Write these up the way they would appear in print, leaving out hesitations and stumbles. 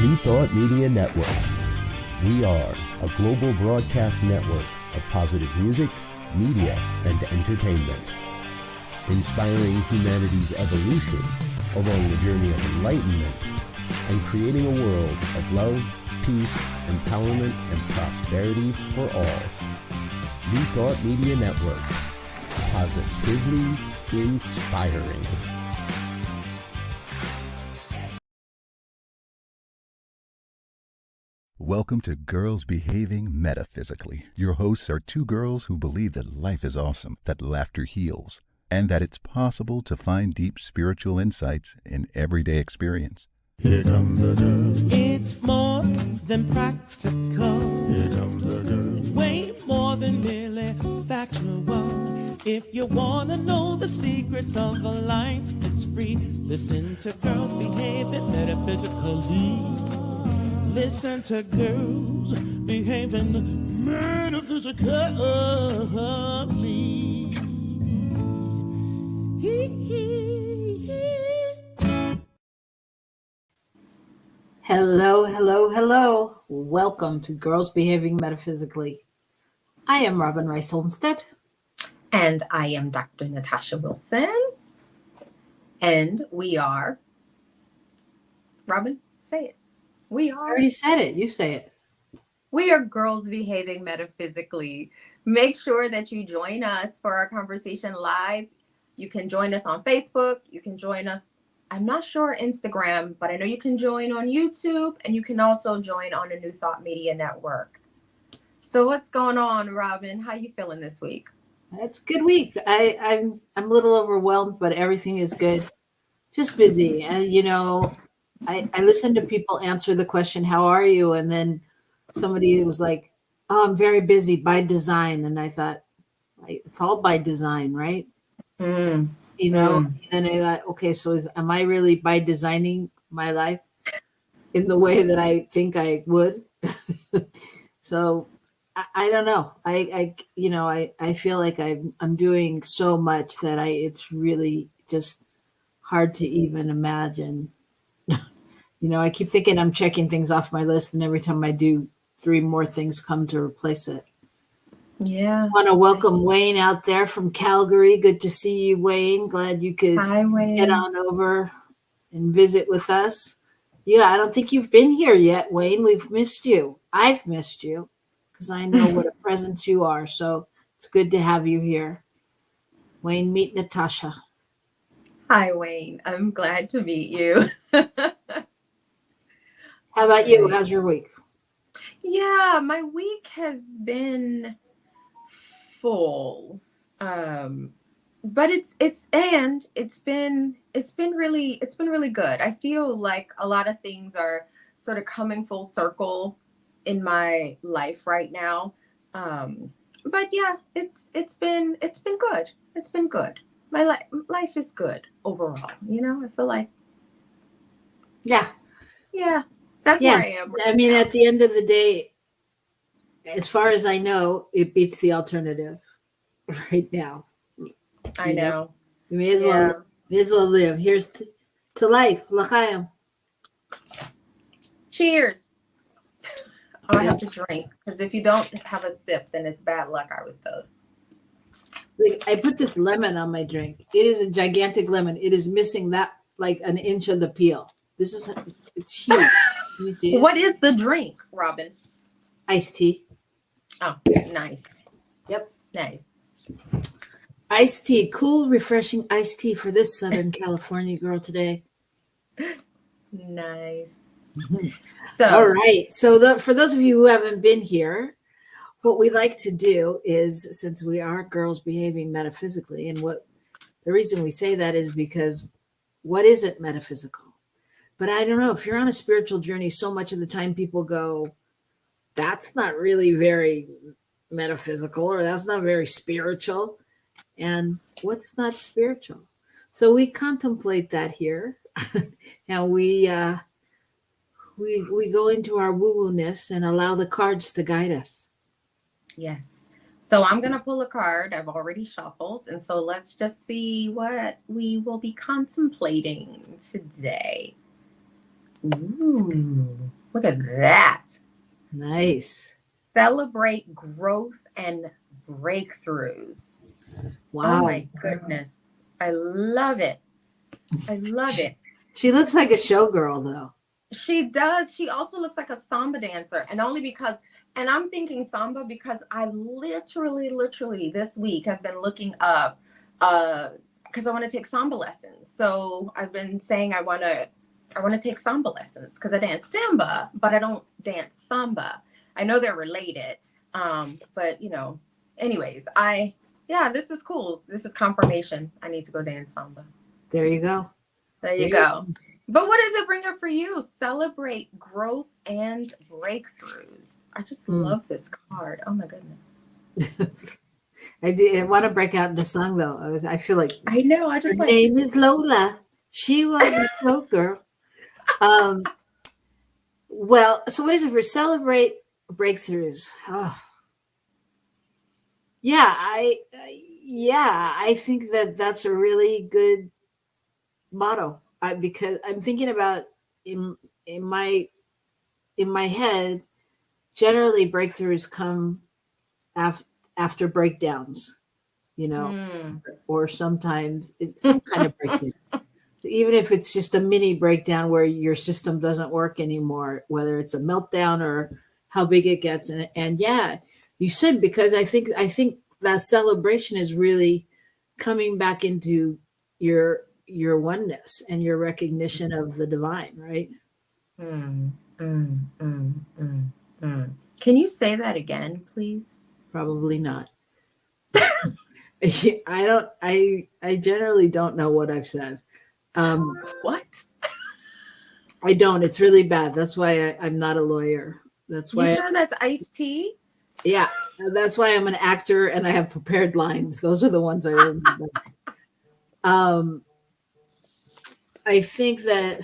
New Thought Media Network. We are a global broadcast network of positive music, media, and entertainment, inspiring humanity's evolution along the journey of enlightenment and creating a world of love, peace, empowerment, and prosperity for all. New Thought Media Network. Positively inspiring. Welcome to Girls Behaving Metaphysically. Your hosts are two girls who believe that life is awesome, that laughter heals, and that it's possible to find deep spiritual insights in everyday experience. Here come the girls. It's more than practical. Here come the girls. Way more than merely factual. If you want to know the secrets of a life that's free, listen to Girls Behaving Metaphysically. Listen to Girls Behaving Metaphysically. Hello, hello, hello. Welcome to Girls Behaving Metaphysically. I am Robyn Rice Olmsted. And I am Dr. Natasha Wilson. And we are... Robyn, say it. We are... I already said it. You say it. We are Girls Behaving Metaphysically. Make sure that you join us for our conversation live. You can join us on Facebook. You can join us, I'm not sure Instagram, but I know you can join on YouTube, and you can also join on the New Thought Media Network. So what's going on, Robyn? How you feeling this week? It's a good week. I'm a little overwhelmed, but everything is good. Just busy. And, you know, I listen to people answer the question, how are you? And then somebody was like, oh, I'm very busy by design. And I thought, it's all by design, right? Mm. You know, and I thought, okay, so am I really by designing my life in the way that I think I would? So I don't know. I feel like I'm doing so much that it's really just hard to even imagine. You know, I keep thinking I'm checking things off my list, and every time I do, 3 more things come to replace it. Yeah. I want to welcome Wayne out there from Calgary. Good to see you, Wayne. Glad you could get on over and visit with us. Yeah, I don't think you've been here yet, Wayne. We've missed you. I've missed you because I know what a presence you are. So it's good to have you here. Wayne, meet Natasha. Hi, Wayne. I'm glad to meet you. How about you? How's your week? Yeah, my week has been full, but it's been really good. I feel like a lot of things are sort of coming full circle in my life right now, but yeah, it's been good. It's been good. My life is good overall. You know, I feel like yeah, that's where I am right I mean, now. at the end of the day, as far as I know, it beats the alternative right now. I know. You may as well live. Here's to life. L'chaim. Cheers. Oh, I have to drink, because if you don't have a sip, then it's bad luck, I was told. Like, I put this lemon on my drink. It is a gigantic lemon. It is missing that like an inch of the peel. It's huge. Can you see it? What is the drink, Robyn? Iced tea. Oh, nice. Yep. Nice. Iced tea. Cool, refreshing iced tea for this Southern California girl today. Nice. So, all right. So for those of you who haven't been here, what we like to do is, since we are girls behaving metaphysically, and the reason we say that is because what isn't metaphysical? But I don't know, if you're on a spiritual journey, so much of the time people go, that's not really very metaphysical, or that's not very spiritual. And what's not spiritual? So we contemplate that here. And we go into our woo-woo-ness and allow the cards to guide us. Yes. So I'm going to pull a card. I've already shuffled. And so let's just see what we will be contemplating today. Ooh, look at that. Nice. Celebrate growth and breakthroughs. Wow. Oh my goodness. I love it. I love it. She looks like a showgirl, though. She does. She also looks like a samba dancer. And only because, and I'm thinking samba because I literally this week have been looking up because I want to take samba lessons. So I've been saying I want to take samba lessons because I dance samba, but I don't dance samba. I know they're related. But you know, anyways, this is cool. This is confirmation. I need to go dance samba. There you go. There you go. But what does it bring up for you? Celebrate growth and breakthroughs. I just love this card. Oh my goodness. I want to break out into song though. I feel like I know. I just her name is Lola. She was a showgirl. Well, so what is it for celebrate breakthroughs? Oh. Yeah, I think that's a really good motto. Because I'm thinking about in my head, generally breakthroughs come after breakdowns, you know, or sometimes it's some kind of breakdown. Even if it's just a mini breakdown where your system doesn't work anymore, whether it's a meltdown or how big it gets. And yeah, you said, because I think that celebration is really coming back into your oneness and your recognition of the divine, right? Can you say that again, please? Probably not. I generally don't know what I've said. What? I don't. It's really bad. That's why I'm not a lawyer. That's why. You sure that's iced tea? Yeah, that's why I'm an actor and I have prepared lines. Those are the ones I remember. I think that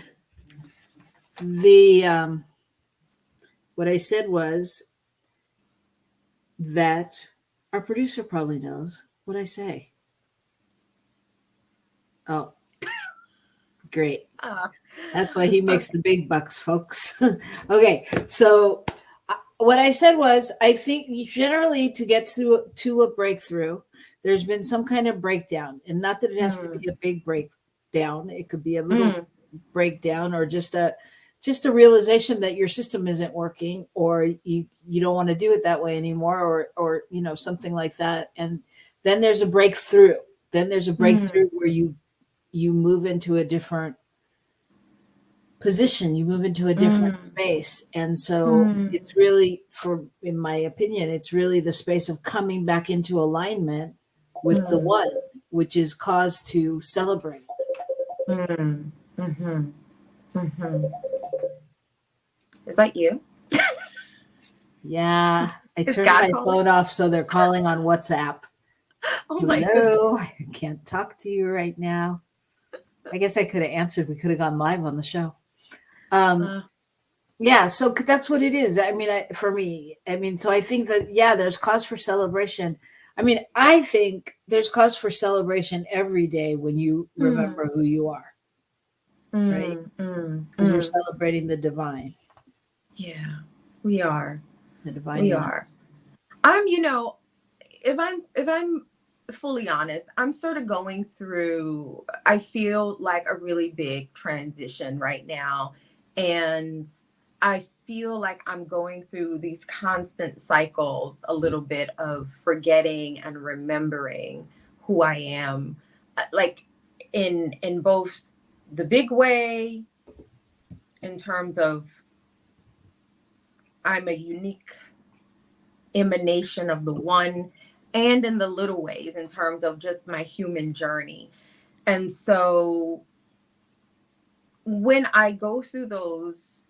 what I said was that our producer probably knows what I say. Oh, great. That's why he makes the big bucks, folks. Okay, so what I said was, I think generally to get to a breakthrough, there's been some kind of breakdown, and not that it has to be a big breakdown. It could be a little breakdown, or just a realization that your system isn't working, or you don't want to do it that way anymore, or you know, something like that. And then there's a breakthrough. Then there's a breakthrough where you move into a different position, you move into a different space. And so it's really, in my opinion, it's really the space of coming back into alignment with the one, which is cause to celebrate. Is that you? Yeah, I turned my phone off, so they're calling on WhatsApp. Oh my goodness. I can't talk to you right now. I guess I could have answered. We could have gone live on the show. Yeah, so that's what it is. I mean, for me, I mean, so I think that, yeah, there's cause for celebration. I mean, I think there's cause for celebration every day when you remember who you are, right? Because we're celebrating the divine. Yeah, we are. The divine. We are. You know, if I'm fully honest, I'm sort of going through, I feel like a really big transition right now. And I feel like I'm going through these constant cycles, a little bit of forgetting and remembering who I am, like in both the big way, in terms of I'm a unique emanation of the one, and in the little ways, in terms of just my human journey. And so when I go through those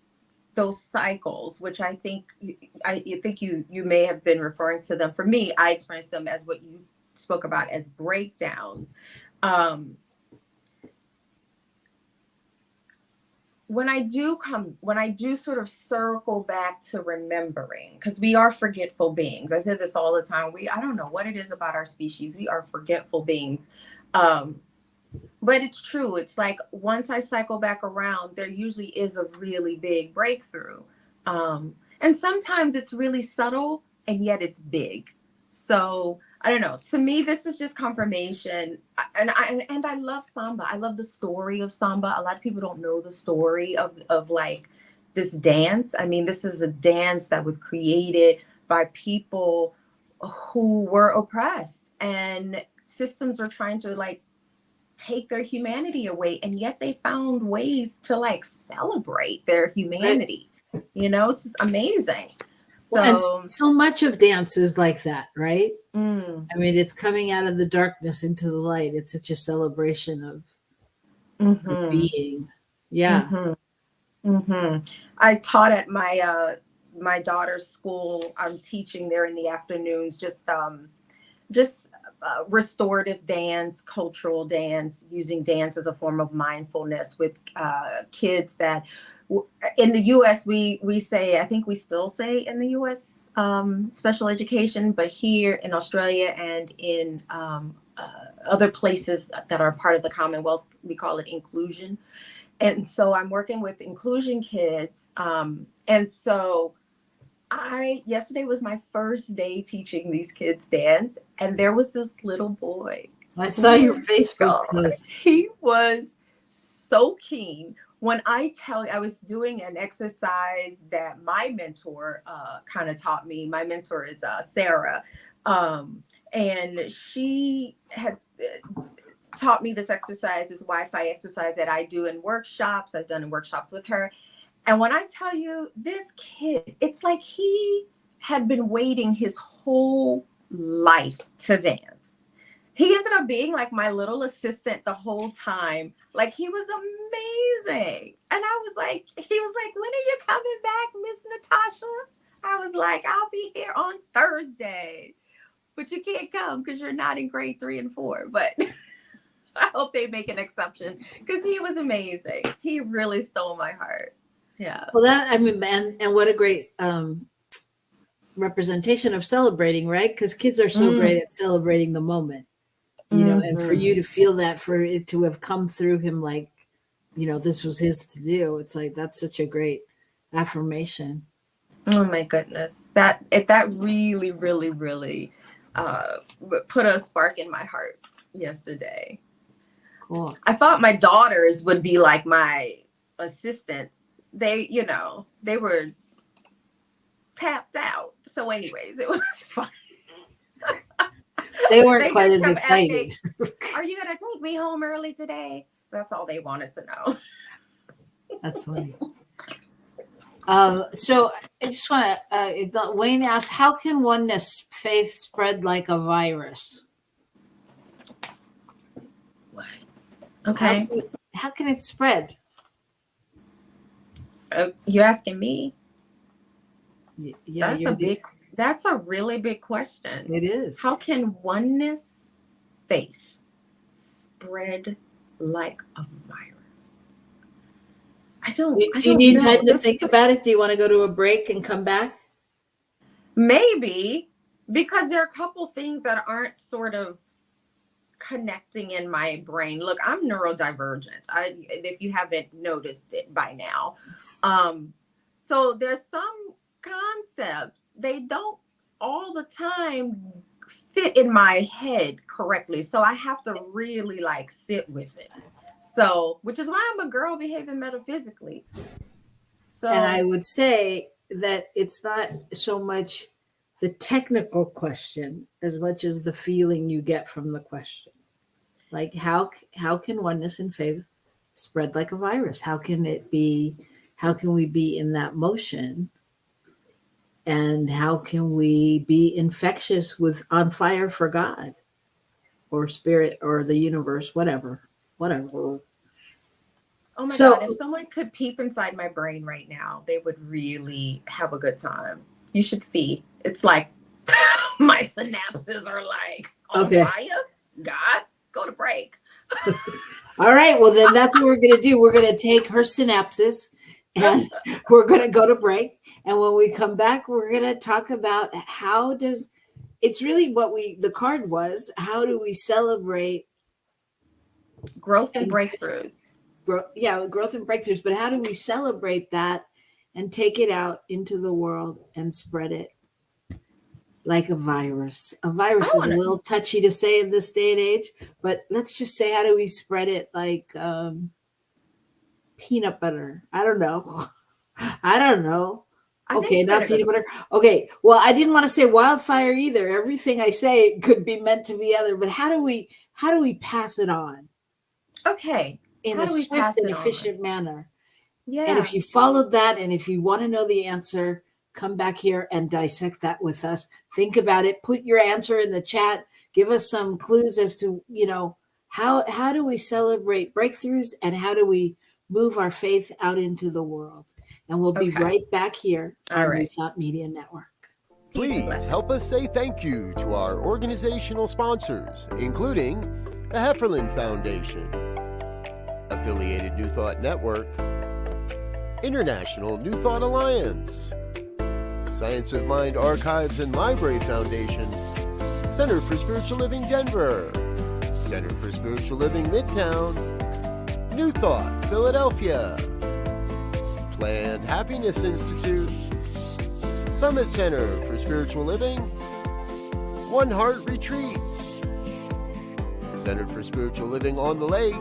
cycles, which I think you may have been referring to them. For me, I experienced them as what you spoke about as breakdowns. When I do sort of circle back to remembering, because we are forgetful beings. I say this all the time. I don't know what it is about our species. We are forgetful beings. But it's true. It's like once I cycle back around, there usually is a really big breakthrough. And sometimes it's really subtle and yet it's big. So I don't know. To me, this is just confirmation. And I love samba. I love the story of samba. A lot of people don't know the story of like this dance. I mean, this is a dance that was created by people who were oppressed, and systems were trying to like take their humanity away, and yet they found ways to like celebrate their humanity. You know, it's just amazing. So, and so much of dance is like that, right? I mean, it's coming out of the darkness into the light. It's such a celebration of being. Yeah. I taught at my daughter's school. I'm teaching there in the afternoons, just restorative dance, cultural dance, using dance as a form of mindfulness with kids that in the US, we say, I think we still say in the US, special education, but here in Australia and in other places that are part of the Commonwealth, we call it inclusion. And so I'm working with inclusion kids. And so yesterday was my first day teaching these kids dance, and there was this little boy. I saw your Facebook post. He was so keen. When I tell you, I was doing an exercise that my mentor kind of taught me. My mentor is Sarah, and she had taught me this exercise, this Wi-Fi exercise that I do in workshops. I've done in workshops with her. And when I tell you, this kid, it's like he had been waiting his whole life to dance. He ended up being like my little assistant the whole time. Like, he was amazing. And I was like, he was like, when are you coming back, Miss Natasha? I was like, I'll be here on Thursday. But you can't come because you're not in grade 3 and 4. But I hope they make an exception, because he was amazing. He really stole my heart. Yeah. Well, and what a great representation of celebrating, right? Because kids are so great at celebrating the moment, you know, and for you to feel that, for it to have come through him, like, you know, this was his to do. It's like, that's such a great affirmation. Oh my goodness. That really, really, really put a spark in my heart yesterday. Cool. I thought my daughters would be like my assistants. They, you know, they were tapped out. So anyways, it was fun. They weren't quite as excited. Are you going to take me home early today? That's all they wanted to know. That's funny. So I just want to, Wayne asked, how can oneness faith spread like a virus? What? Okay. How can it spread? You asking me? Yeah, that's a really big question. It is. How can oneness faith spread like a virus? Do you need time to think about it? Do you want to go to a break and come back? Maybe, because there are a couple things that aren't sort of connecting in my brain. Look, I'm neurodivergent. If you haven't noticed it by now. So there's some concepts, they don't all the time fit in my head correctly. So I have to really like sit with it. So, which is why I'm a girl behaving metaphysically. So, and I would say that it's not so much the technical question as much as the feeling you get from the question. Like, how can oneness and faith spread like a virus? How can we be in that motion? And how can we be infectious with on fire for God or spirit or the universe, whatever. Oh my God, if someone could peep inside my brain right now, they would really have a good time. You should see. It's like my synapses are like on fire. God, go to break. All right. Well, then that's what we're going to do. We're going to take her synapses and we're going to go to break. And when we come back, we're going to talk about it's really what the card was. How do we celebrate Growth and breakthroughs. Growth and breakthroughs. But how do we celebrate that and take it out into the world and spread it like a virus? A virus is a little touchy to say in this day and age, but let's just say, how do we spread it like peanut butter? I don't know. Okay, not peanut butter. Okay, well, I didn't want to say wildfire either. Everything I say could be meant to be other, but how do we pass it on? Okay. In a swift and efficient manner. Yeah. And if you followed that, and if you want to know the answer, come back here and dissect that with us. Think about it. Put your answer in the chat. Give us some clues as to, how do we celebrate breakthroughs and how do we move our faith out into the world? And we'll be right back here on New Thought Media Network. Please help us say thank you to our organizational sponsors, including the Hefferland Foundation, Affiliated New Thought Network, International New Thought Alliance, Science of Mind Archives and Library Foundation, Center for Spiritual Living Denver, Center for Spiritual Living Midtown, New Thought Philadelphia, Planned Happiness Institute, Summit Center for Spiritual Living, One Heart Retreats, Center for Spiritual Living on the Lake,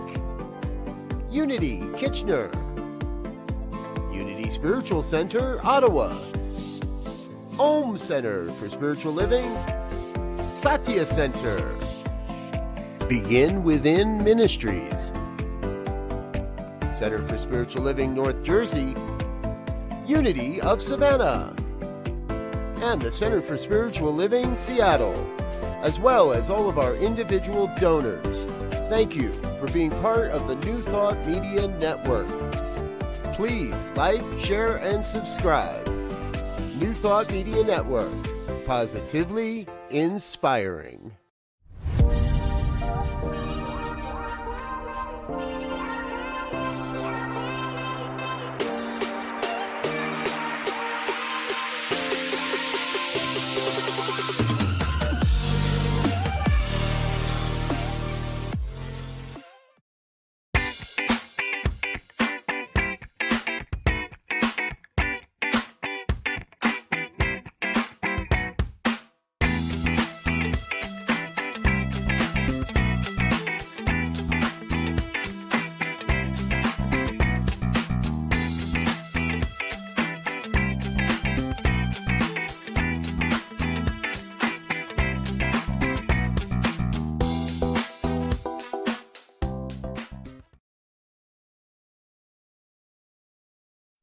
Unity Kitchener, Unity Spiritual Center, Ottawa, Om Center for Spiritual Living, Satya Center, Begin Within Ministries, Center for Spiritual Living North Jersey, Unity of Savannah, and the Center for Spiritual Living Seattle, as well as all of our individual donors. Thank you for being part of the New Thought Media Network. Please like, share, and subscribe. New Thought Media Network, positively inspiring.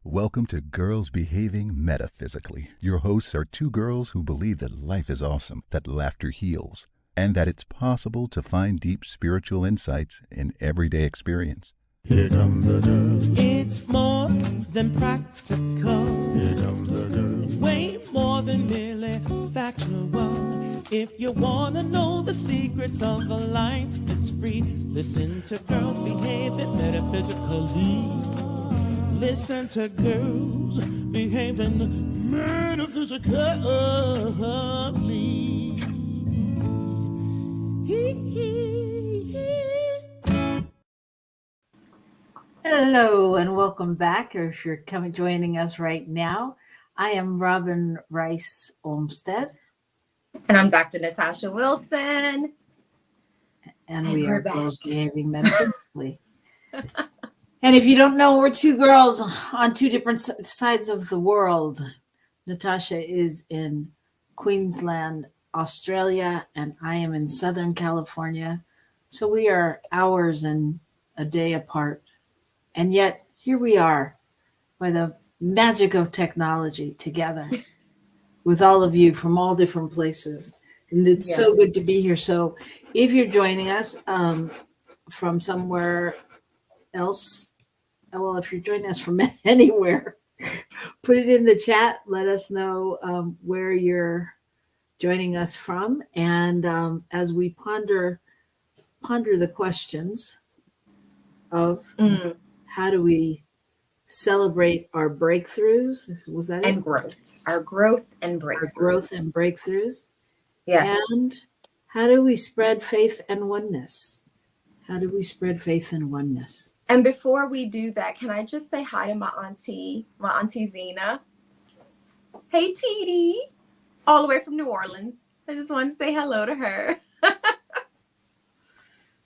Welcome to Girls Behaving Metaphysically. Your hosts are two girls who believe that life is awesome, that laughter heals, and that it's possible to find deep spiritual insights in everyday experience. Here come the girls. It's more than practical. Here come the girls. Way more than merely factual. If you want to know the secrets of a life that's free, listen to Girls Behaving Metaphysically. Listen to Girls Behaving Metaphysically. Hello and welcome back, or if you're joining us right now. I am Robyn Rice Olmsted. And I'm Dr. Natasha Wilson. And we are Girls Behaving Metaphysically. And if you don't know, we're two girls on two different sides of the world. Natasha is in Queensland, Australia, and I am in Southern California. So we are hours and a day apart. And yet here we are by the magic of technology together with all of you from all different places. And it's so good to be here. So if you're joining us from somewhere else, well, if you're joining us from anywhere, put it in the chat. Let us know where you're joining us from. And as we ponder the questions of how do we celebrate our breakthroughs? Was that and it? Growth. Our growth and breakthroughs. Our growth and breakthroughs. Yeah. And how do we spread faith and oneness? How do we spread faith and oneness? And before we do that, can I just say hi to my auntie Zena? Hey, TD, all the way from New Orleans. I just wanted to say hello to her.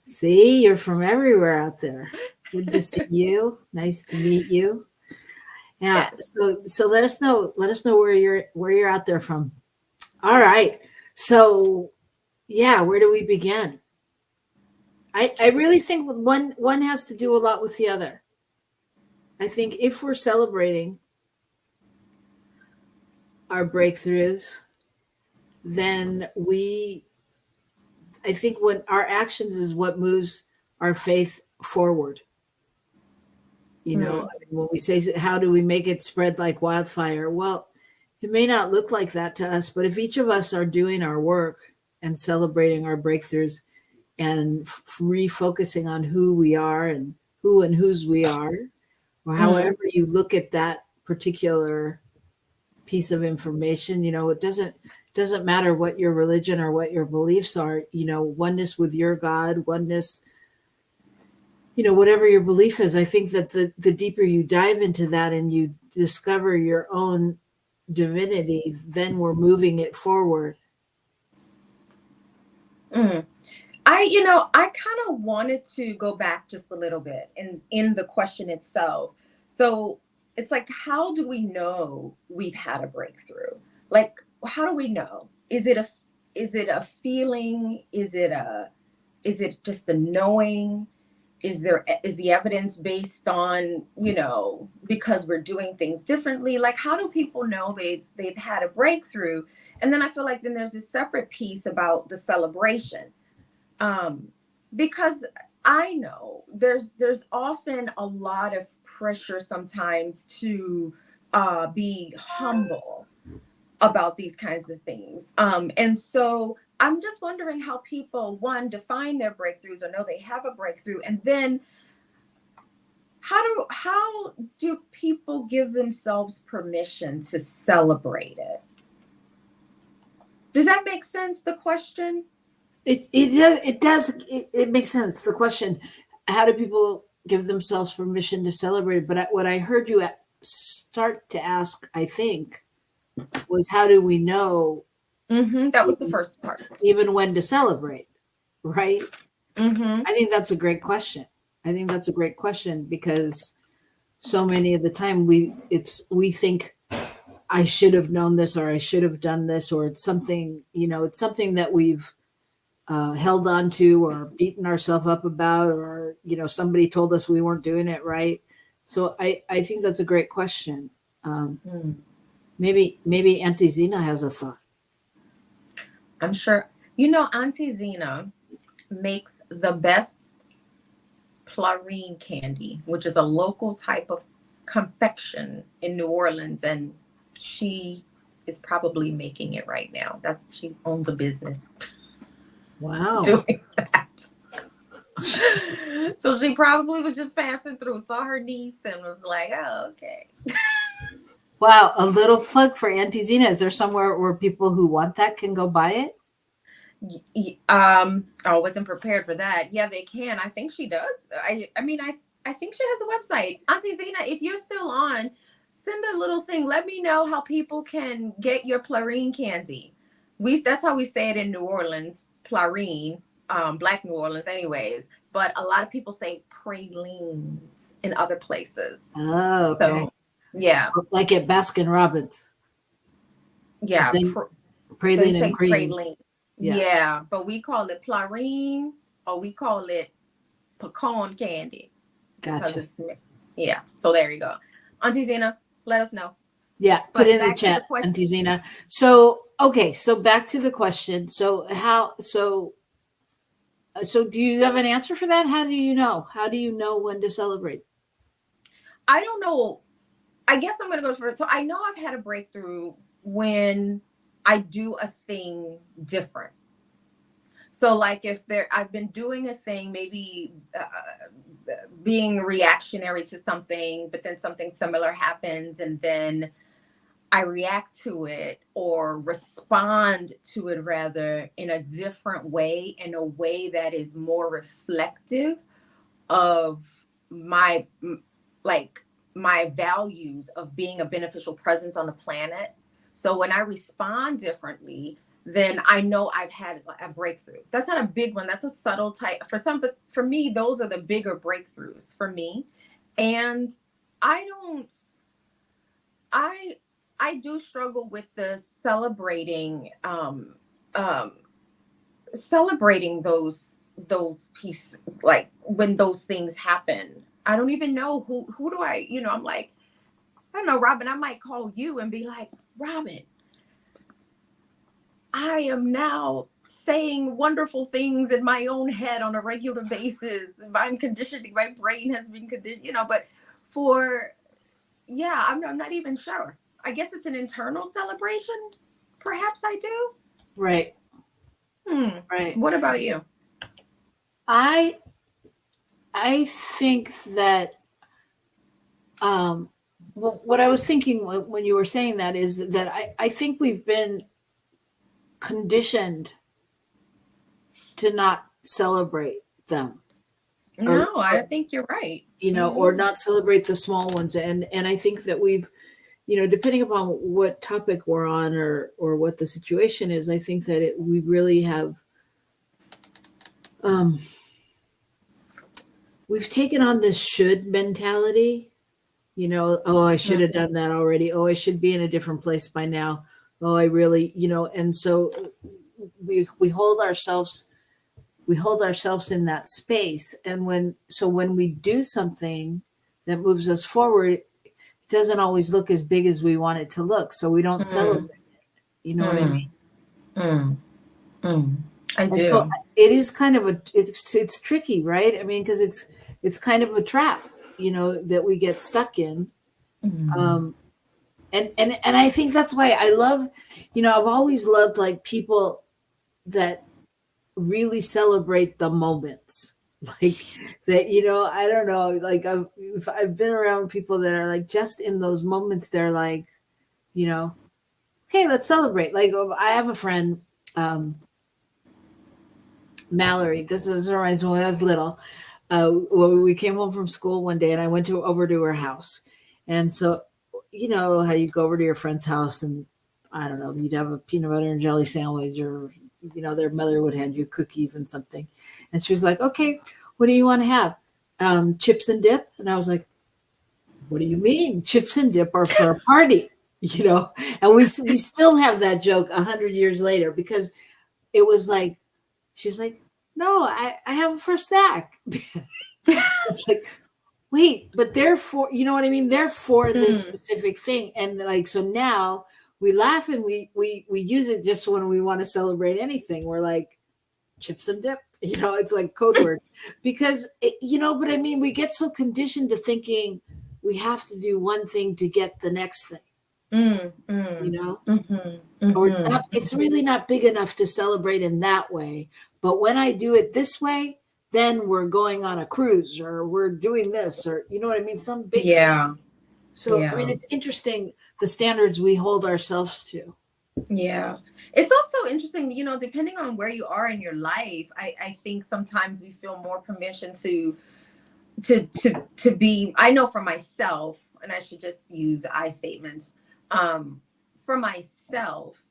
See, you're from everywhere out there. Good to see you. Nice to meet you. Yeah. Yes. So let us know where you're out there from. All right. So yeah, where do we begin? I really think one has to do a lot with the other. I think if we're celebrating our breakthroughs, then I think what our actions is what moves our faith forward. You know, when we say, how do we make it spread like wildfire? Well, it may not look like that to us, but if each of us are doing our work and celebrating our breakthroughs and refocusing on who we are and whose we are, or however you look at that particular piece of information, you know, it doesn't matter what your religion or what your beliefs are, you know, oneness with your God, oneness, you know, whatever your belief is. I think that the deeper you dive into that and you discover your own divinity, then we're moving it forward. I kind of wanted to go back just a little bit in the question itself. So it's like, how do we know we've had a breakthrough? Like, how do we know? Is it a feeling? Is it just a knowing? Is the evidence based on, you know, because we're doing things differently? Like, how do people know they've had a breakthrough? And then I feel like then there's a separate piece about the celebration. Because I know there's often a lot of pressure sometimes to be humble about these kinds of things. And so I'm just wondering how people, one, define their breakthroughs or know they have a breakthrough, and then how do people give themselves permission to celebrate it? Does that make sense, the question? It does. It makes sense. The question, how do people give themselves permission to celebrate? But what I heard you start to ask, I think, was how do we know? That was the first part. Even when to celebrate, right? I think that's a great question. Because so many of the time we think I should have known this, or I should have done this, or it's something, you know, it's something that we've held on to or beaten ourselves up about, or, you know, somebody told us we weren't doing it right. So I think that's a great question. Maybe Auntie Zena has a thought. I'm sure. You know, Auntie Zena makes the best Clarine candy, which is a local type of confection in New Orleans, and she is probably making it right now. She owns a business. Wow. Doing that. So she probably was just passing through, saw her niece, and was like, "Oh, okay." Wow, a little plug for Auntie Zena. Is there somewhere where people who want that can go buy it? I wasn't prepared for that. Yeah, they can. I think she does. I think she has a website. Auntie Zena, if you're still on, send a little thing. Let me know how people can get your Clarine candy. That's how we say it in New Orleans, Clarine, Black New Orleans anyways. But a lot of people say pralines in other places. Oh, okay. So, yeah. Like at Baskin Robbins. Yeah. Praline and cream. Praline. Yeah, but we call it Clarine, or we call it pecan candy. Gotcha. Yeah, so there you go. Auntie Zena, let us know. Yeah, put it in the chat, Auntie Zena. So, okay, so back to the question. So do you have an answer for that? How do you know? How do you know when to celebrate? I don't know. I guess I'm going to go first. So I know I've had a breakthrough when I do a thing different. So like I've been doing a thing, maybe being reactionary to something, but then something similar happens, and then I react to it or respond to it rather in a different way, in a way that is more reflective of my my values of being a beneficial presence on the planet. So when I respond differently, then I know I've had a breakthrough. That's not a big one. That's a subtle type for some, but for me, those are the bigger breakthroughs for me. And I don't, I do struggle with the celebrating those pieces, like when those things happen. I don't even know who do I, I'm like, I don't know, Robyn, I might call you and be like, Robyn, I am now saying wonderful things in my own head on a regular basis. I'm conditioning, my brain has been conditioned, but I'm not even sure. I guess it's an internal celebration. Perhaps I do. Right. Right. What about you? I think that what I was thinking when you were saying that is that I think we've been conditioned to not celebrate them. No, I think you're right. Or not celebrate the small ones. And I think that we've, depending upon what topic we're on or what the situation is, I think that we really have, we've taken on this should mentality, oh, I should have done that already. Oh, I should be in a different place by now. Oh, I really, and so we hold ourselves in that space. And when we do something that moves us forward, it doesn't always look as big as we want it to look. So we don't celebrate it. You know what I mean? I do. So it is kind of it's tricky, right? I mean, because it's kind of a trap, that we get stuck in. And I think that's why I love, I've always loved like people that really celebrate the moments, like that, I don't know, like I've been around people that are like just in those moments, they're like, okay, let's celebrate. Like I have a friend, Mallory. This is reminds me when I was little. We came home from school one day and I went over to her house. And so, how you go over to your friend's house and I don't know, you'd have a peanut butter and jelly sandwich or, their mother would hand you cookies and something. And she was like, okay, what do you want to have? Chips and dip? And I was like, what do you mean? Chips and dip are for a party, And we still have that joke 100 years later because it was like, she's like, no, I have it for a snack. It's like, wait, but therefore, you know what I mean? They're for this specific thing. And like, so now we laugh and we use it just when we want to celebrate anything. We're like, chips and dip, it's like code word because, but I mean, we get so conditioned to thinking we have to do one thing to get the next thing. Or it's really not big enough to celebrate in that way. But when I do it this way, then we're going on a cruise or we're doing this or, you know what I mean? Some big thing. So, I mean, it's interesting the standards we hold ourselves to. Yeah. It's also interesting, depending on where you are in your life, I think sometimes we feel more permission to be, I know for myself, and I should just use I statements, for myself,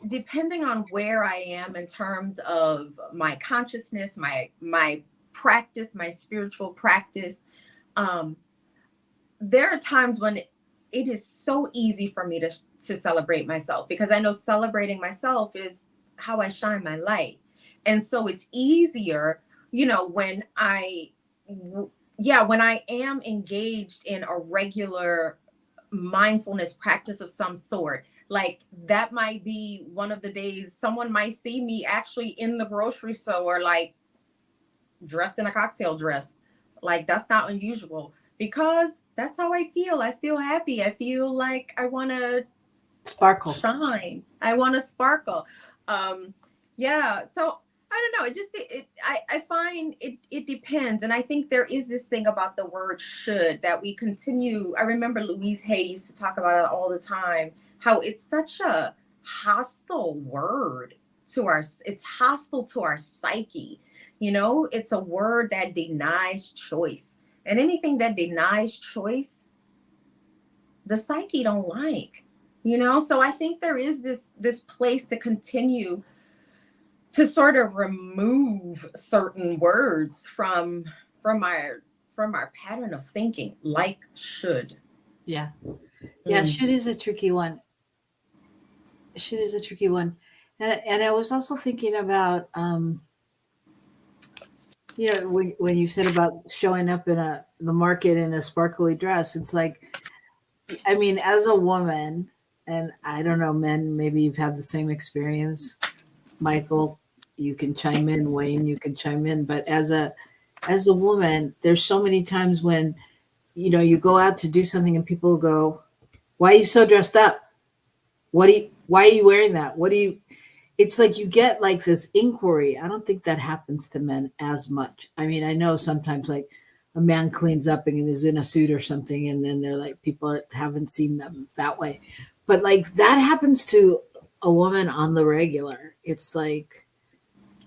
depending on where I am in terms of my consciousness, my practice, my spiritual practice, there are times when it is so easy for me to celebrate myself because I know celebrating myself is how I shine my light. And so it's easier, when I am engaged in a regular mindfulness practice of some sort. Like that might be one of the days someone might see me actually in the grocery store, like dressed in a cocktail dress. Like that's not unusual because that's how I feel. I feel happy. I feel like I want to sparkle, shine. I want to sparkle. So I I don't know. I find it depends. And I think there is this thing about the word should that we continue. I remember Louise Hay used to talk about it all the time, how it's such a hostile word it's hostile to our psyche. You know, it's a word that denies choice, and anything that denies choice, the psyche don't like, you know? So I think there is this place to continue to sort of remove certain words from our pattern of thinking, like should. Yeah. Should is a tricky one. Should is a tricky one. And I was also thinking about, you know, when you said about showing up in the market in a sparkly dress, it's like, I mean, as a woman, and I don't know, men, maybe you've had the same experience. Michael, you can chime in. Wayne, you can chime in. But as a woman, there's so many times when, you know, you go out to do something and people go, "Why are you so dressed up? Why are you wearing that? It's like you get like this inquiry. I don't think that happens to men as much. I mean, I know sometimes like a man cleans up and is in a suit or something, and then they're like, people haven't seen them that way. But like that happens to a woman on the regular. It's like,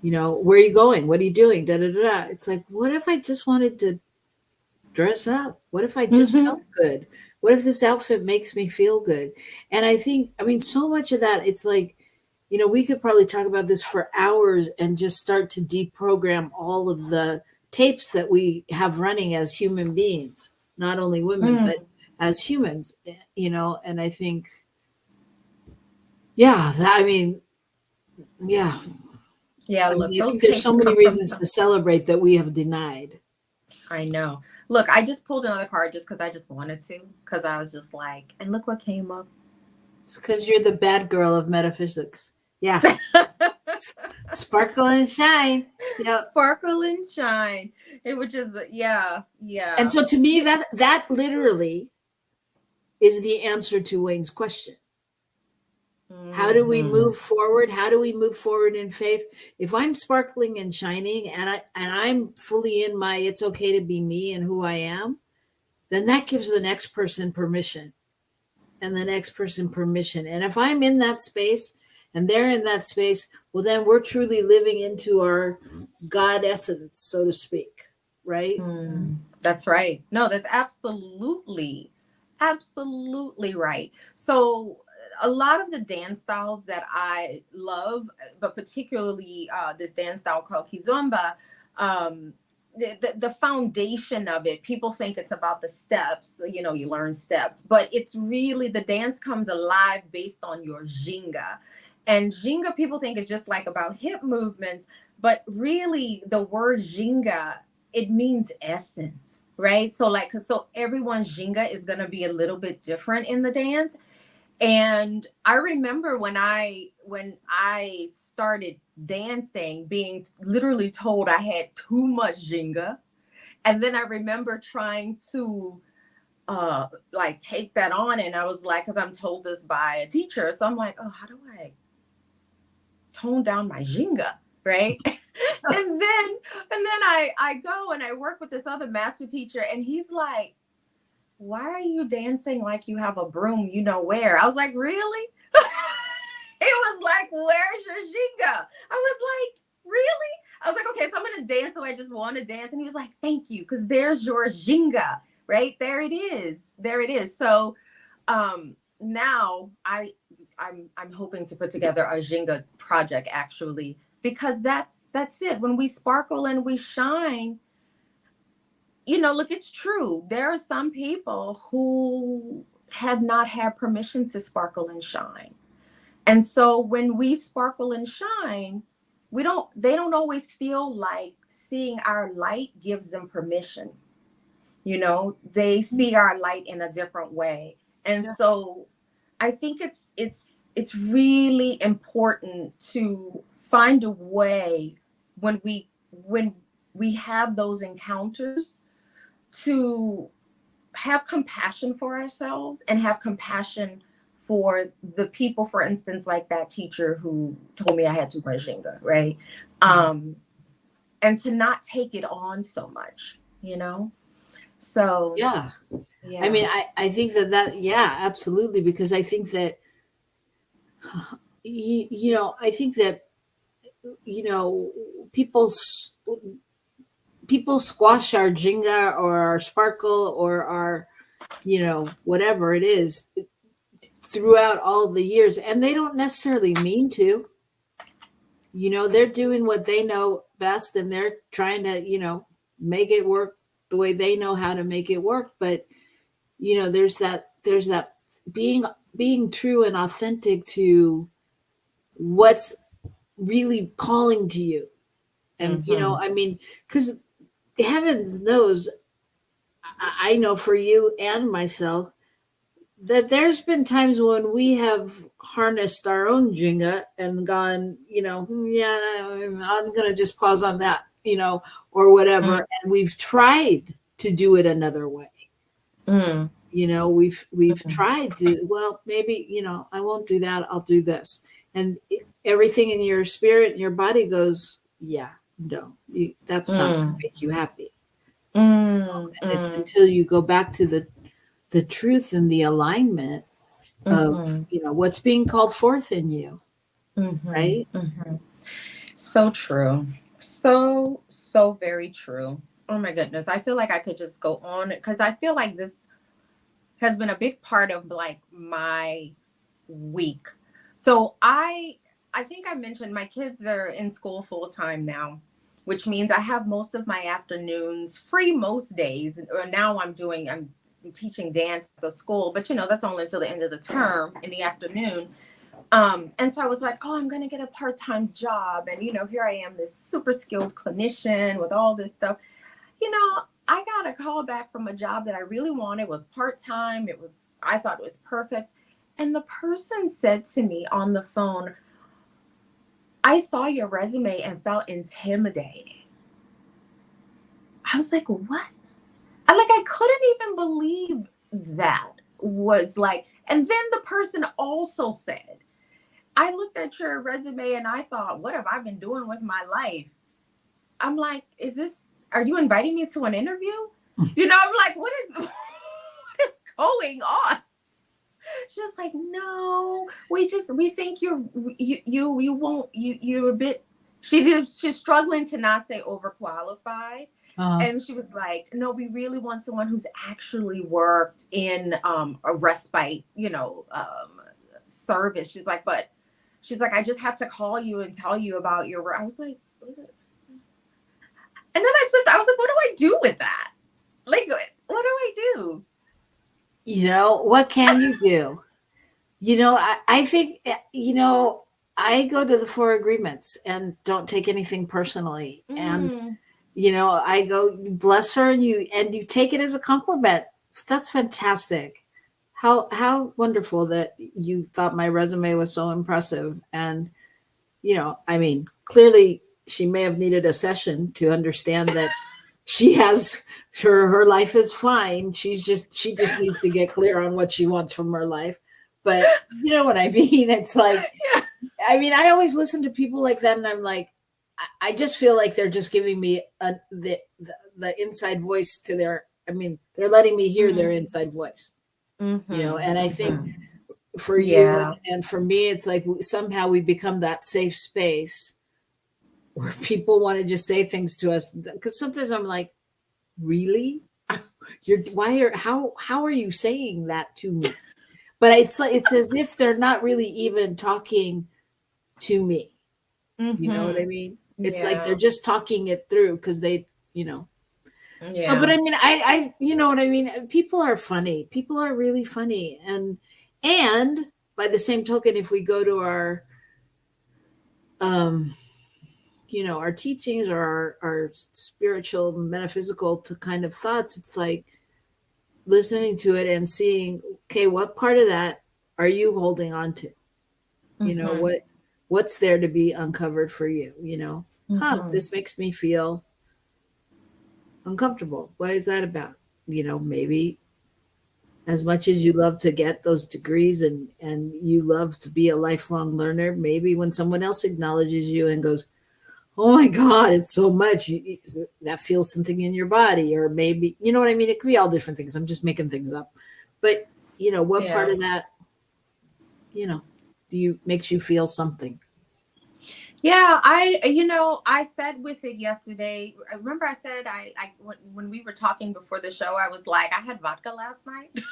you know, where are you going? What are you doing? Da, da, da, da. It's like, what if I just wanted to dress up? What if I just felt good? What if this outfit makes me feel good? And I think, I mean, so much of that, it's like, you know, we could probably talk about this for hours and just start to deprogram all of the tapes that we have running as human beings, not only women, but as humans, you know. And I think, yeah, I mean, yeah. Yeah, look, I think there's so many reasons to celebrate that we have denied. I know. Look, I just pulled another card just because I just wanted to, because I was just like, and look what came up. It's because you're the bad girl of metaphysics. Yeah. Sparkle and shine. Yeah. Sparkle and shine. It was just, yeah. And so to me, that literally is the answer to Wayne's question. How do we move forward? How do we move forward in faith? If I'm sparkling and shining and I'm fully in my it's okay to be me and who I am, then that gives the next person permission and the next person permission. And if I'm in that space and they're in that space, well, then we're truly living into our God essence, so to speak, right? That's right. No, that's absolutely right. So a lot of the dance styles that I love, but particularly this dance style called Kizomba, the foundation of it, people think it's about the steps, you know, you learn steps, but it's really, the dance comes alive based on your Ginga. And Ginga, people think is just like about hip movements, but really the word Ginga, it means essence, right? So like, so everyone's Ginga is going to be a little bit different in the dance. And I remember when I started dancing, being literally told I had too much Ginga. And then I remember trying to like take that on. And I was like, because I'm told this by a teacher. So I'm like, oh, how do I tone down my Ginga? Right. and then I go and I work with this other master teacher, and he's like, why are you dancing like you have a broom you know where? I was like, really? It was like, where's your Ginga? I was like, really? I was like, okay, so I'm going to dance the way I just want to dance. And he was like, thank you, because there's your Ginga, right? There it is. There it is. So now I'm hoping to put together a Ginga project, actually, because that's it. When we sparkle and we shine, you know, look, it's true. There are some people who have not had permission to sparkle and shine. And so when we sparkle and shine, they don't always feel like seeing our light gives them permission. You know, they see our light in a different way. And so I think it's really important to find a way when we have those encounters to have compassion for ourselves and have compassion for the people, for instance, like that teacher who told me I had too much Ginga, right? And to not take it on so much, you know? So, yeah. yeah. I mean, I think that, yeah, absolutely. Because I think that, you know, I think that, you know, people squash our Jenga or our sparkle or our, you know, whatever it is throughout all the years. And they don't necessarily mean to. You know, they're doing what they know best and they're trying to, you know, make it work the way they know how to make it work. But, you know, there's that being true and authentic to what's really calling to you. And, you know, I mean, because heavens knows, I know for you and myself, that there's been times when we have harnessed our own Jenga and gone, you know, yeah, I'm going to just pause on that, you know, or whatever. And we've tried to do it another way. You know, we've tried to, well, maybe, you know, I won't do that. I'll do this. And everything in your spirit and your body goes, yeah, no, that's not going to make you happy. And it's until you go back to the truth and the alignment of, you know, what's being called forth in you. Right. So true. So very true. Oh my goodness. I feel like I could just go on because I feel like this has been a big part of like my week. So I think I mentioned my kids are in school full time now, which means I have most of my afternoons free most days. Now I'm teaching dance at the school, but you know, that's only until the end of the term in the afternoon. And so I was like, oh, I'm going to get a part-time job. And, you know, here I am, this super skilled clinician with all this stuff. You know, I got a call back from a job that I really wanted. It was part-time. I thought it was perfect. And the person said to me on the phone, I saw your resume and felt intimidated. I was like, what? I couldn't even believe that was like, and then the person also said, I looked at your resume and I thought, what have I been doing with my life? I'm like, are you inviting me to an interview? You know, I'm like, what is going on? She's like, no, we think you're a bit, she's struggling to not say overqualified. And she was like, no, we really want someone who's actually worked in a respite, you know, service. She's like, I just had to call you and tell you about your work. I was like, what is it? And then I was like, what do I do with that? Like, what do I do? You know, what can you do? You know, I think, you know, I go to the 4 agreements and don't take anything personally. And, you know, I go, bless her, and you take it as a compliment. That's fantastic. How wonderful that you thought my resume was so impressive. And, you know, I mean, clearly she may have needed a session to understand that she has her life is fine. She just needs to get clear on what she wants from her life. But you know what I mean? It's like, I mean, I always listen to people like that and I'm like, I just feel like they're just giving me the inside voice to they're letting me hear their inside voice, you know? And I think for you and for me, it's like somehow we become that safe space where people want to just say things to us. Because sometimes I'm like, really? How are you saying that to me? But it's as if they're not really even talking to me. You know what I mean? It's like they're just talking it through because they, you know. So, but I mean, I you know what I mean? People are funny. People are really funny. And by the same token, if we go to our, you know, our teachings or our spiritual, metaphysical to kind of thoughts, it's like listening to it and seeing, okay, what part of that are you holding on to? You know, what's there to be uncovered for you? You know, this makes me feel uncomfortable. What is that about? You know, maybe as much as you love to get those degrees and you love to be a lifelong learner, maybe when someone else acknowledges you and goes, oh my God, it's so much. That feels something in your body, or maybe, you know what I mean? It could be all different things. I'm just making things up. But, what part of that, makes you feel something? Yeah, I said with it yesterday. I remember I said when we were talking before the show, I was like, I had vodka last night. Because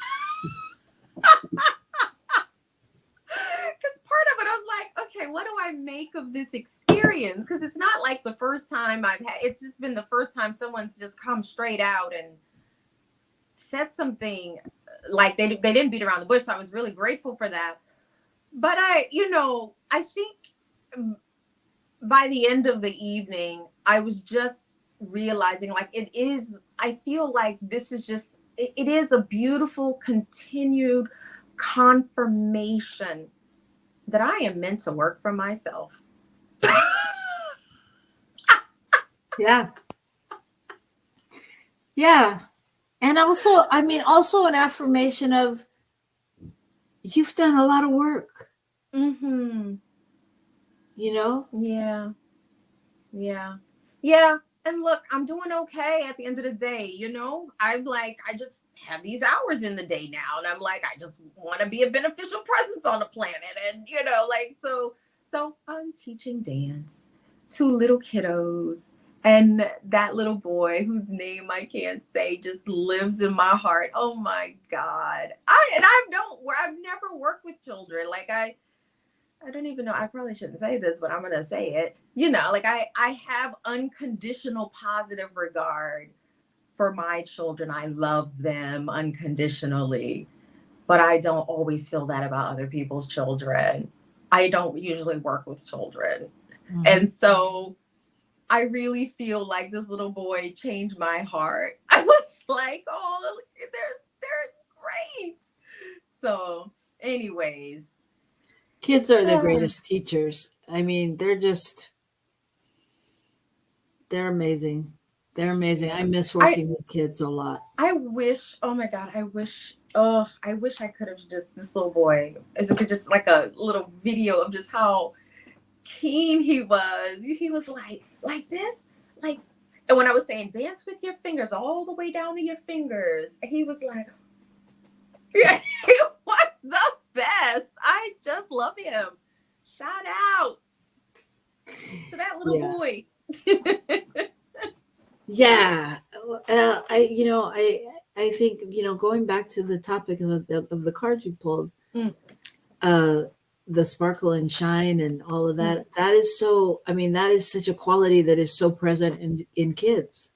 part of it, I was like, okay, what do I make of this experience? Because it's not like the first time it's just been the first time someone's just come straight out and said something like they didn't beat around the bush. So I was really grateful for that. But I think by the end of the evening, I was just realizing I feel like this is just, it is a beautiful continued confirmation that I am meant to work for myself. Yeah. Yeah. And also an affirmation of you've done a lot of work. Mm-hmm. Yeah. Yeah. And look, I'm doing okay at the end of the day. I'm like, I just have these hours in the day now. And I'm like, I just want to be a beneficial presence on the planet. And, so I'm teaching dance to little kiddos. And that little boy whose name I can't say just lives in my heart. Oh my God. I've never worked with children. Like I don't even know. I probably shouldn't say this, but I'm going to say it. I have unconditional positive regard for my children. I love them unconditionally, but I don't always feel that about other people's children. I don't usually work with children. Mm-hmm. And so I really feel like this little boy changed my heart. I was like, oh, there's great. So anyways. Kids are the greatest teachers. I mean, they're amazing. They're amazing. I miss working with kids a lot. I wish, oh my God, I wish I could have just, this little boy, as it could just like a little video of just how keen he was. He was like this, like, and when I was saying dance with your fingers all the way down to your fingers, he was like, yeah, he was the best. I just love him. Shout out to that little boy. Yeah. I think, going back to the topic of the card you pulled, the sparkle and shine and all of that, that is such a quality that is so present in kids,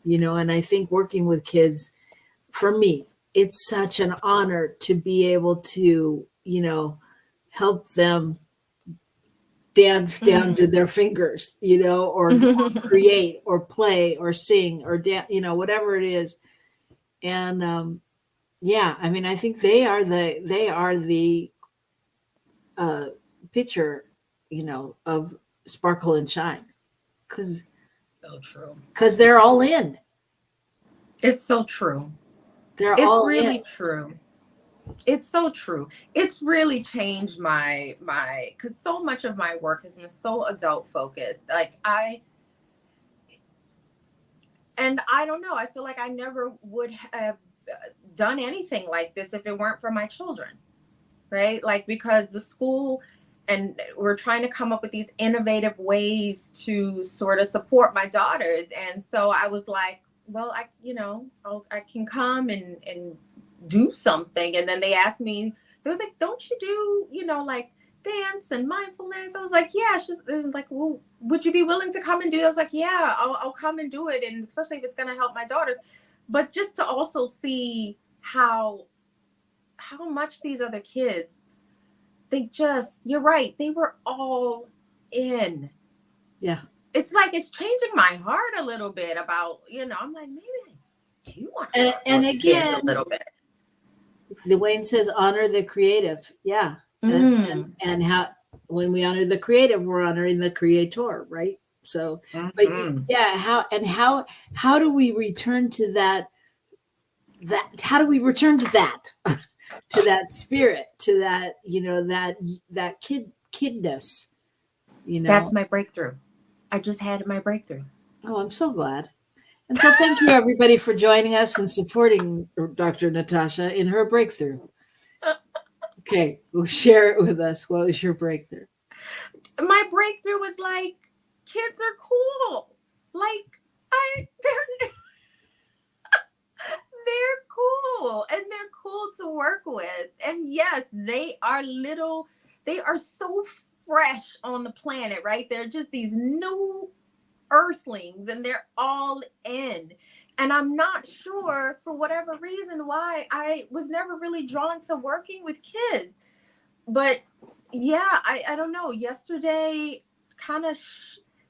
and I think working with kids, for me, it's such an honor to be able to, help them dance down to their fingers, or create or play or sing or dance, whatever it is. And I think they are the picture, of sparkle and shine. So true. Because they're all in. It's so true. It's really true. It's so true. It's really changed my because so much of my work has been so adult focused. Like I don't know. I feel like I never would have done anything like this if it weren't for my children, right? Like, because the school and we're trying to come up with these innovative ways to sort of support my daughters. And so I was like, well, I can come and do something. And then they asked me, they was like, don't you do, like dance and mindfulness? I was like, yeah. She's like, well, would you be willing to come and do it? I was like, yeah, I'll come and do it. And especially if it's going to help my daughters, but just to also see how much these other kids, you're right. They were all in. Yeah. It's like, it's changing my heart a little bit about, I'm like, maybe I do want to and again, a little bit. Dwayne says, honor the creative. Yeah. And how, when we honor the creative, we're honoring the creator, right? So, but yeah, how do we return to that, how do we return to that, to that spirit, to that, that kidness, That's my breakthrough. I just had my breakthrough. Oh, I'm so glad. And so thank you everybody for joining us and supporting Dr. Natasha in her breakthrough. Okay, well, share it with us. What was your breakthrough? My breakthrough was like, kids are cool. Like, they're cool, and they're cool to work with. And yes, they are so fresh on the planet, right? They're just these new earthlings, and they're all in. And I'm not sure, for whatever reason, why I was never really drawn to working with kids. But yeah, I don't know. Yesterday kind of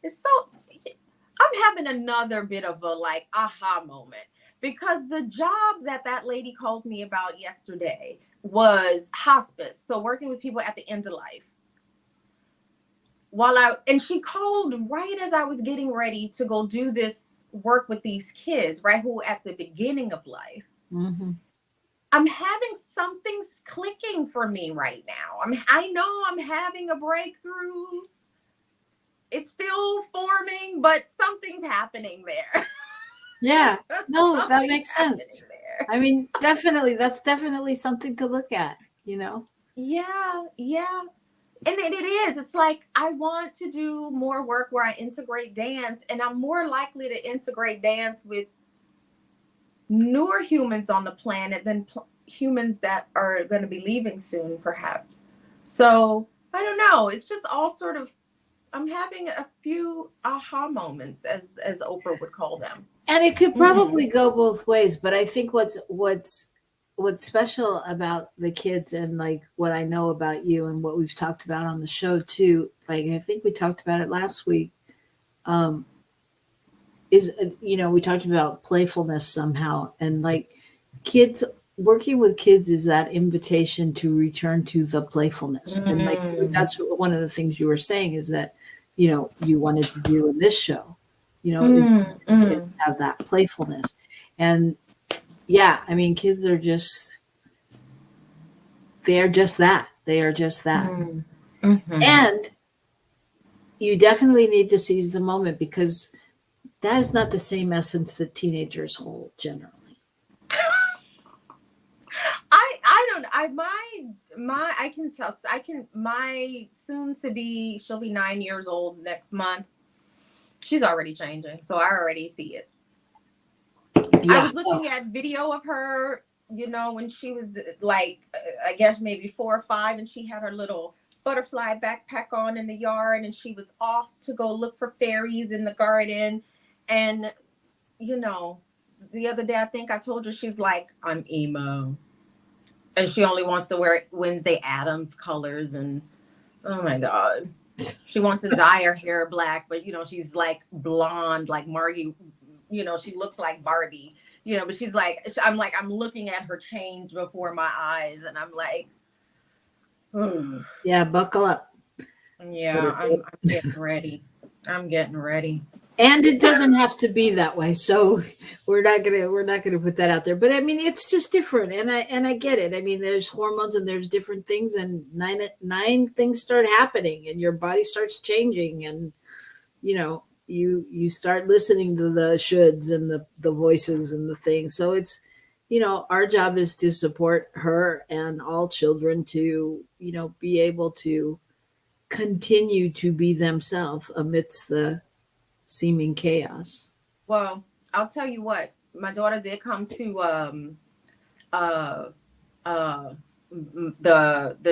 I'm having another bit of a like aha moment, because the job that lady called me about yesterday was hospice. So working with people at the end of life. And she called right as I was getting ready to go do this work with these kids, right? Who at the beginning of life. Mm-hmm. I'm having something's clicking for me right now. I know I'm having a breakthrough. It's still forming, but something's happening there. Yeah, no, that makes sense. There. I mean, definitely, that's definitely something to look at, you know? Yeah. And it is. It's like, I want to do more work where I integrate dance, and I'm more likely to integrate dance with newer humans on the planet than humans that are going to be leaving soon, perhaps. So I don't know. It's just all sort of, I'm having a few aha moments, as Oprah would call them. And it could probably go both ways, but I think what's special about the kids, and like what I know about you and what we've talked about on the show too, like I think we talked about it last week, is, you know, we talked about playfulness somehow, and like kids, working with kids is that invitation to return to the playfulness. And like that's one of the things you were saying, is that, you know, you wanted to do in this show, you know, is have that playfulness. And yeah, I mean, kids are just, they are just that. And you definitely need to seize the moment, because that is not the same essence that teenagers hold generally. My soon to be, she'll be 9 years old next month. She's already changing. So I already see it. Yeah. I was looking at video of her, you know, when she was like, I guess maybe 4 or 5, and she had her little butterfly backpack on in the yard, and she was off to go look for fairies in the garden. And, you know, the other day, I think I told her, she's like, I'm emo. And she only wants to wear Wednesday Addams colors. And oh my God, she wants to dye her hair black, but, you know, she's like blonde, like Margie, you know, she looks like Barbie, you know, but she's like, I'm looking at her change before my eyes, and I'm like, ugh. Yeah, buckle up. Yeah, I'm getting ready. And it doesn't have to be that way. So we're not gonna put that out there. But I mean, it's just different, and I get it. I mean, there's hormones and there's different things, and nine things start happening, and your body starts changing, and you know, you start listening to the shoulds and the voices and the things. So it's, you know, our job is to support her and all children to, you know, be able to continue to be themselves amidst the seeming chaos. Well, I'll tell you what, my daughter did come to the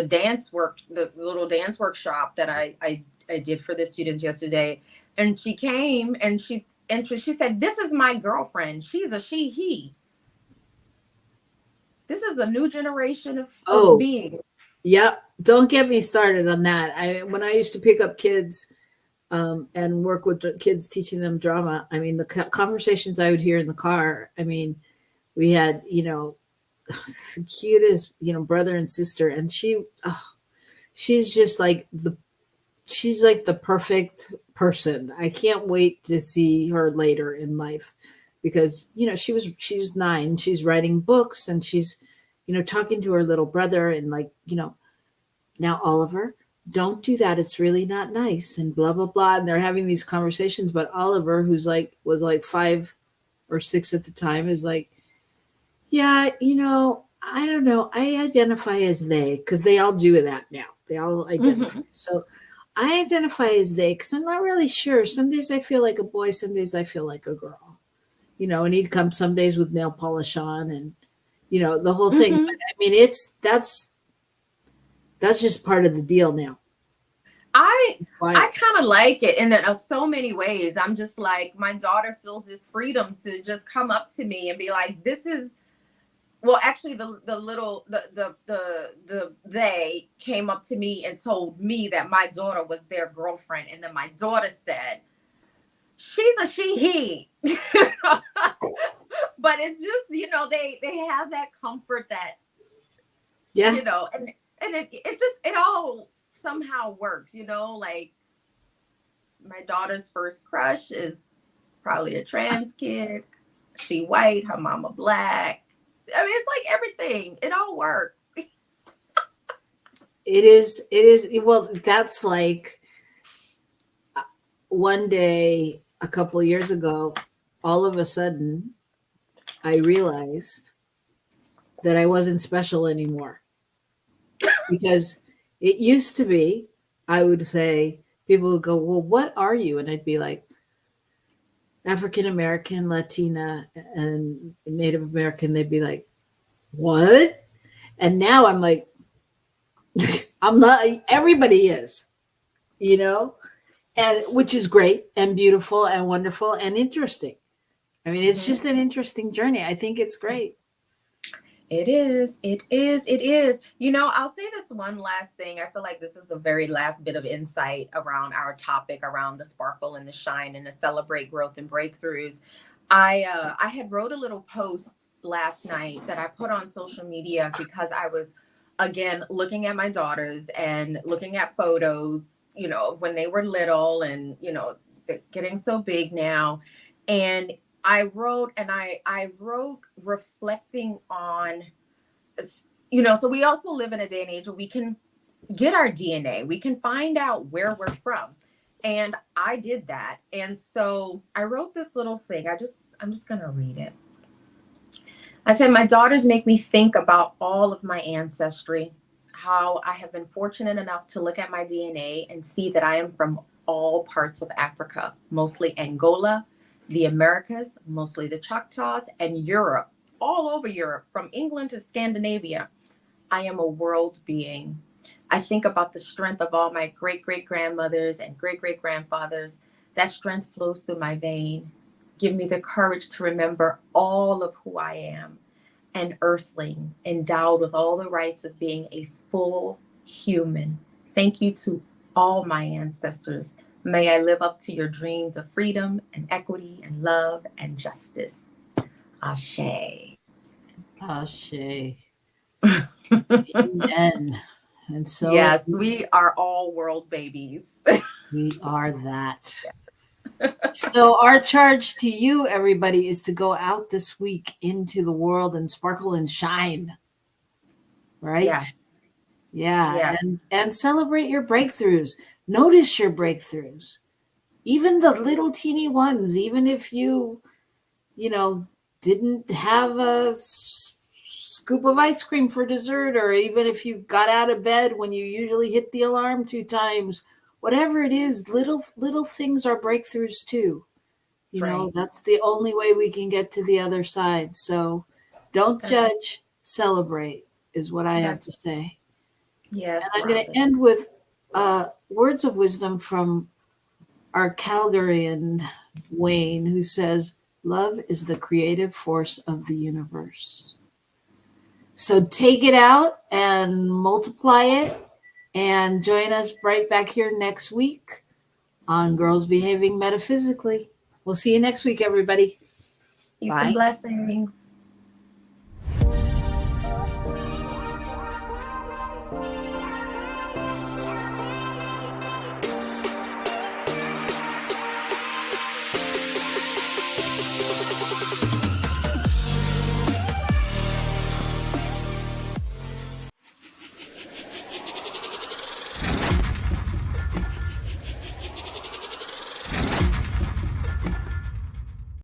dance work, the little dance workshop that I did for the students yesterday. And she came and she said, "This is my girlfriend. She's a he. This is a new generation of being." Yep. Don't get me started on that. When I used to pick up kids and work with the kids, teaching them drama, I mean, the conversations I would hear in the car, I mean, we had, you know, the cutest, you know, brother and sister. And she's just like she's like the perfect person. I can't wait to see her later in life, because, you know, she's 9, she's writing books, and she's, you know, talking to her little brother, and like, you know, now Oliver, don't do that. It's really not nice and blah, blah, blah. And they're having these conversations. But Oliver, who's was like 5 or 6 at the time, is like, yeah, I don't know. I identify as they, because they all do that now. They all identify. So I identify as they because I'm not really sure. Some days I feel like a boy. Some days I feel like a girl. And he'd come some days with nail polish on and, the whole thing. But I mean, that's just part of the deal now. I kind of like it in so many ways. I'm just like, my daughter feels this freedom to just come up to me and be like, this is, well, actually they came up to me and told me that my daughter was their girlfriend. And then my daughter said, she's a he. But it's just, they have that comfort that, and it all somehow works, like my daughter's first crush is probably a trans kid. She white, her mama black. I mean, it's like everything. It all works. It is. Well, that's like one day a couple of years ago, all of a sudden, I realized that I wasn't special anymore. Because it used to be, I would say, people would go, well, what are you? And I'd be like, African-American, Latina, and Native American. They'd be like, what? And now I'm like, I'm not, everybody is, and which is great and beautiful and wonderful and interesting. I mean, it's just an interesting journey. I think it's great. It is. I'll say this one last thing. I feel like this is the very last bit of insight around our topic, around the sparkle and the shine and to celebrate growth and breakthroughs. I had wrote a little post last night that I put on social media because I was, again, looking at my daughters and looking at photos, when they were little and, getting so big now. And I wrote reflecting on, so we also live in a day and age where we can get our DNA. We can find out where we're from. And I did that. And so I wrote this little thing. I'm just going to read it. I said, my daughters make me think about all of my ancestry, how I have been fortunate enough to look at my DNA and see that I am from all parts of Africa, mostly Angola, the Americas, mostly the Choctaws, and Europe, all over Europe, from England to Scandinavia. I am a world being. I think about the strength of all my great-great-grandmothers and great-great-grandfathers. That strength flows through my vein. Give me the courage to remember all of who I am, an earthling, endowed with all the rights of being a full human. Thank you to all my ancestors. May I live up to your dreams of freedom and equity and love and justice. Ashe. Ashe. Amen. And so yes, we are all world babies. We are that. So our charge to you, everybody, is to go out this week into the world and sparkle and shine. Right? Yes. Yeah. Yes. And celebrate your breakthroughs. Notice your breakthroughs. Even the little teeny ones, even if you didn't have a scoop of ice cream for dessert, or even if you got out of bed when you usually hit the alarm 2 times, whatever it is, little things are breakthroughs too. That's the only way we can get to the other side. So don't judge, celebrate is what I have to say. Yes. And I'm going to end with words of wisdom from our Calgarian Wayne, who says, love is the creative force of the universe. So take it out and multiply it, and join us right back here next week on Girls Behaving Metaphysically. We'll see you next week, everybody. Peace Bye. and blessings.